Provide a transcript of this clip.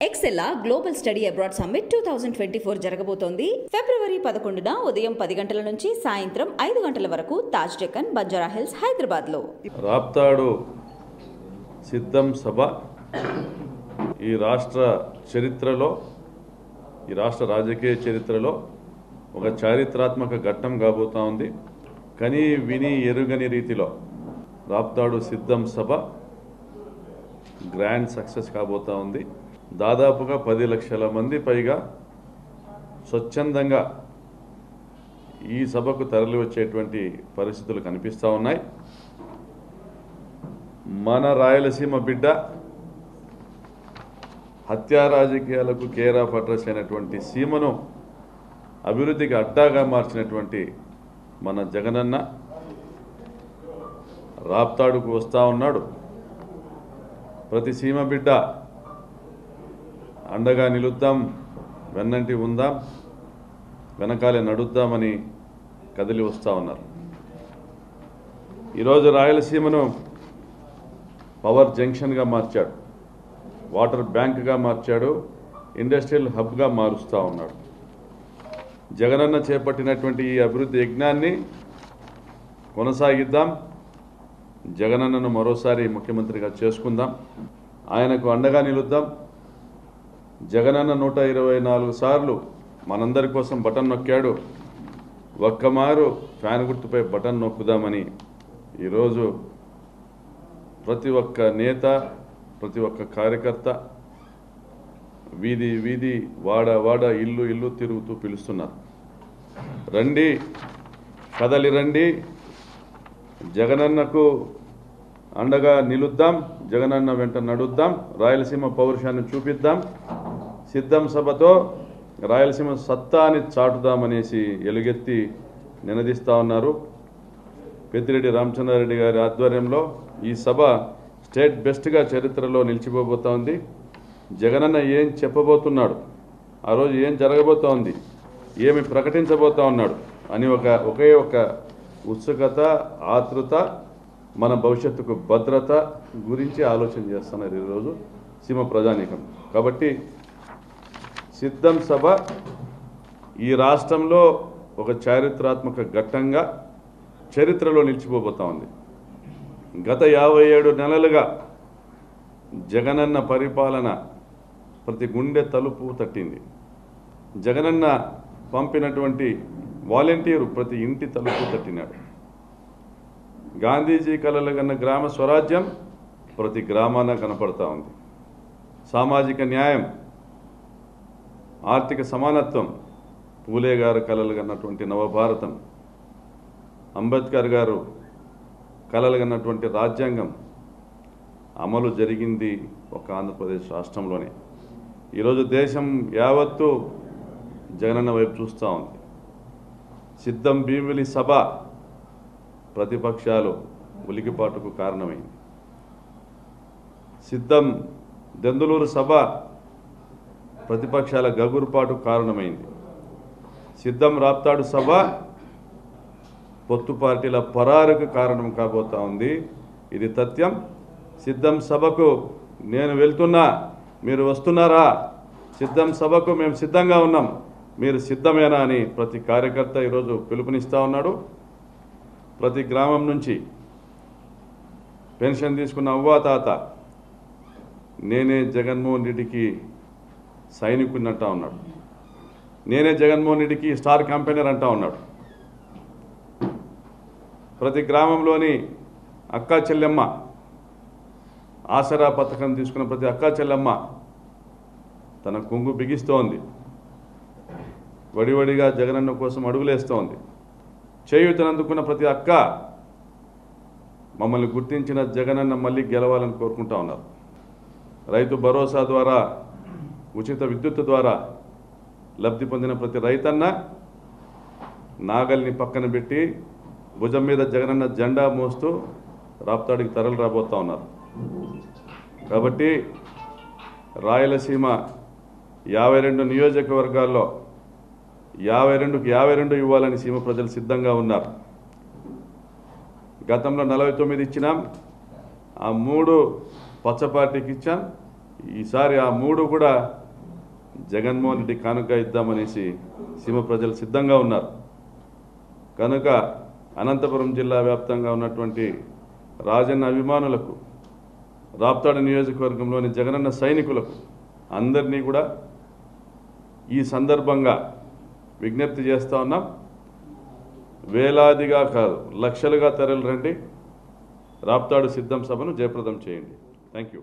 ఎక్సెల్లా global study abroad summit 2024 జరగబోతోంది. ఫిబ్రవరి 11న ఉదయం 10 గంటల నుంచి సాయంత్రం 5 గంటల వరకు తాజ్ డెక్కన్, బంజారా హిల్స్, హైదరాబాద్లో. రాప్తాడు సిద్ధం సభ ఈ రాష్ట్ర చరిత్రలో, ఈ రాష్ట్ర రాజకీయ చరిత్రలో ఒక చారిత్రాత్మక ఘట్టం కాబోతా ఉంది. కని విని ఎరుగని రీతిలో రాప్తాడు సిద్ధం సభ గ్రాండ్ సక్సెస్ కాబోతా ఉంది. దాదాపుగా 10 లక్షల మంది పైగా స్వచ్ఛందంగా ఈ సభకు తరలి వచ్చేటువంటి పరిస్థితులు కనిపిస్తూ ఉన్నాయి. మన రాయలసీమ బిడ్డ హత్యా రాజకీయాలకు కేర్ ఆఫ్ అడ్రస్ అయినటువంటి సీమను అభివృద్ధికి అడ్డాగా మార్చినటువంటి మన జగనన్న రాప్తాడుకు వస్తూ ఉన్నాడు. ప్రతి సీమ బిడ్డ అండగా నిలుద్దాం, వెన్నంటి ఉందాం, వెనకాలే నడుద్దామని కదిలి వస్తూ ఉన్నారు. ఈరోజు రాయలసీమను పవర్ జంక్షన్గా మార్చాడు, వాటర్ బ్యాంక్గా మార్చాడు, ఇండస్ట్రియల్ హబ్గా మారుస్తూ ఉన్నాడు. జగనన్న చేపట్టినటువంటి ఈ అభివృద్ధి యజ్ఞాన్ని కొనసాగిద్దాం. జగనన్నను మరోసారి ముఖ్యమంత్రిగా చేసుకుందాం, ఆయనకు అండగా నిలుద్దాం. జగనన్న 124 సార్లు మనందరి కోసం బటన్ నొక్కాడు. ఒక్కమారు ఫ్యాన్ గుర్తుపై బటన్ నొక్కుదామని ఈరోజు ప్రతి ఒక్క నేత, ప్రతి ఒక్క కార్యకర్త వీధి వీధి, వాడ వాడ, ఇల్లు ఇల్లు తిరుగుతూ పిలుస్తున్నారు. రండి, కదలి రండి, జగనన్నకు అండగా నిలుద్దాం, జగనన్న వెంట నడుద్దాం, రాయలసీమ పౌరుషాన్ని చూపిద్దాం, సిద్ధం సభతో రాయలసీమ సత్తాని చాటుదామనేసి ఎలుగెత్తి నినదిస్తూ ఉన్నారు. పెద్దిరెడ్డి రామచంద్రారెడ్డి గారి ఆధ్వర్యంలో ఈ సభ స్టేట్ బెస్ట్గా చరిత్రలో నిలిచిపోబోతోంది. జగనన్న ఏం చెప్పబోతున్నాడు, ఆ రోజు ఏం జరగబోతోంది, ఏమి ప్రకటించబోతా ఉన్నాడు అని ఒకే ఒక ఉత్సుకత, ఆతృత, మన భవిష్యత్తుకు భద్రత గురించి ఆలోచన చేస్తున్నారు ఈరోజు సీమ ప్రజానీకం. కాబట్టి సిద్ధం సభ ఈ రాష్ట్రంలో ఒక చారిత్రాత్మక ఘట్టంగా చరిత్రలో నిలిచిపోబోతా ఉంది. గత 57 నెలలుగా జగనన్న పరిపాలన ప్రతి గుండె తలుపు తట్టింది. జగనన్న పంపినటువంటి వాలంటీరు ప్రతి ఇంటి తలుపు తట్టినాడు. గాంధీజీ కలలు కన్న గ్రామ స్వరాజ్యం ప్రతి గ్రామాన కనపడతా ఉంది. సామాజిక న్యాయం, ఆర్థిక సమానత్వం, పూలే గారు కలలు కన్నటువంటి నవభారతం, అంబేద్కర్ గారు కలలు కన్నటువంటి రాజ్యాంగం అమలు జరిగింది ఒక ఆంధ్రప్రదేశ్ రాష్ట్రంలోనే. ఈరోజు దేశం యావత్తు జగనన్న వైపు చూస్తూ ఉంది. సిద్ధం భీమిలి సభ ప్రతిపక్షాలు ఉలికిపాటుకు కారణమైంది. సిద్ధం దెందులూరు సభ ప్రతిపక్షాల గగురుపాటు కారణమైంది. సిద్ధం రాప్తాడు సభ పొత్తు పార్టీల పరారుకు కారణం కాబోతా ఉంది. ఇది తథ్యం. సిద్ధం సభకు నేను వెళ్తున్నా, మీరు వస్తున్నారా? సిద్ధం సభకు మేము సిద్ధంగా ఉన్నాం, మీరు సిద్ధమేనా అని ప్రతి కార్యకర్త ఈరోజు పిలుపునిస్తూ ఉన్నాడు. ప్రతి గ్రామం నుంచి పెన్షన్ తీసుకున్న అవ్వాతాత నేనే జగన్మోహన్ రెడ్డికి సైనికుడిని అంటా ఉన్నాడు, నేనే జగన్మోహన్ రెడ్డికి స్టార్ క్యాంపెయినర్ అంటా ఉన్నాడు. ప్రతి గ్రామంలోని అక్కా చెల్లెమ్మ, ఆసరా పథకం తీసుకున్న ప్రతి అక్కా చెల్లెమ్మ తన కొంగు బిగిస్తోంది, వడివడిగా జగనన్న కోసం అడుగులేస్తోంది. చేయూతనందుకున్న ప్రతి అక్క మమ్మల్ని గుర్తించిన జగనన్న మళ్ళీ గెలవాలని కోరుకుంటా ఉన్నారు. రైతు భరోసా ద్వారా, ఉచిత విద్యుత్ ద్వారా లబ్ధి పొందిన ప్రతి రైతన్న నాగల్ని పక్కన పెట్టి భుజం మీద జగనన్న జెండా మోస్తూ రాప్తాడికి తరలి రాబోతా ఉన్నారు. కాబట్టి రాయలసీమ 52 నియోజకవర్గాల్లో 52కి 52 ఇవ్వాలని సీమ ప్రజలు సిద్ధంగా ఉన్నారు. గతంలో 49 ఇచ్చినాం, ఆ 3 పచ్చ పార్టీకి ఇచ్చాం, ఈసారి ఆ 3 కూడా జగన్మోహన్ రెడ్డి కానుక ఇద్దామనేసి సీమ ప్రజలు సిద్ధంగా ఉన్నారు. కనుక అనంతపురం జిల్లా వ్యాప్తంగా ఉన్నటువంటి రాజన్న అభిమానులకు, రాప్తాడు నియోజకవర్గంలోని జగనన్న సైనికులకు అందరినీ కూడా ఈ సందర్భంగా విజ్ఞప్తి చేస్తూ ఉన్నాం. వేలాదిగా కాదు, లక్షలుగా తరలి రండి. రాప్తాడు సిద్ధం సభను జయప్రదం చేయండి. Thank you.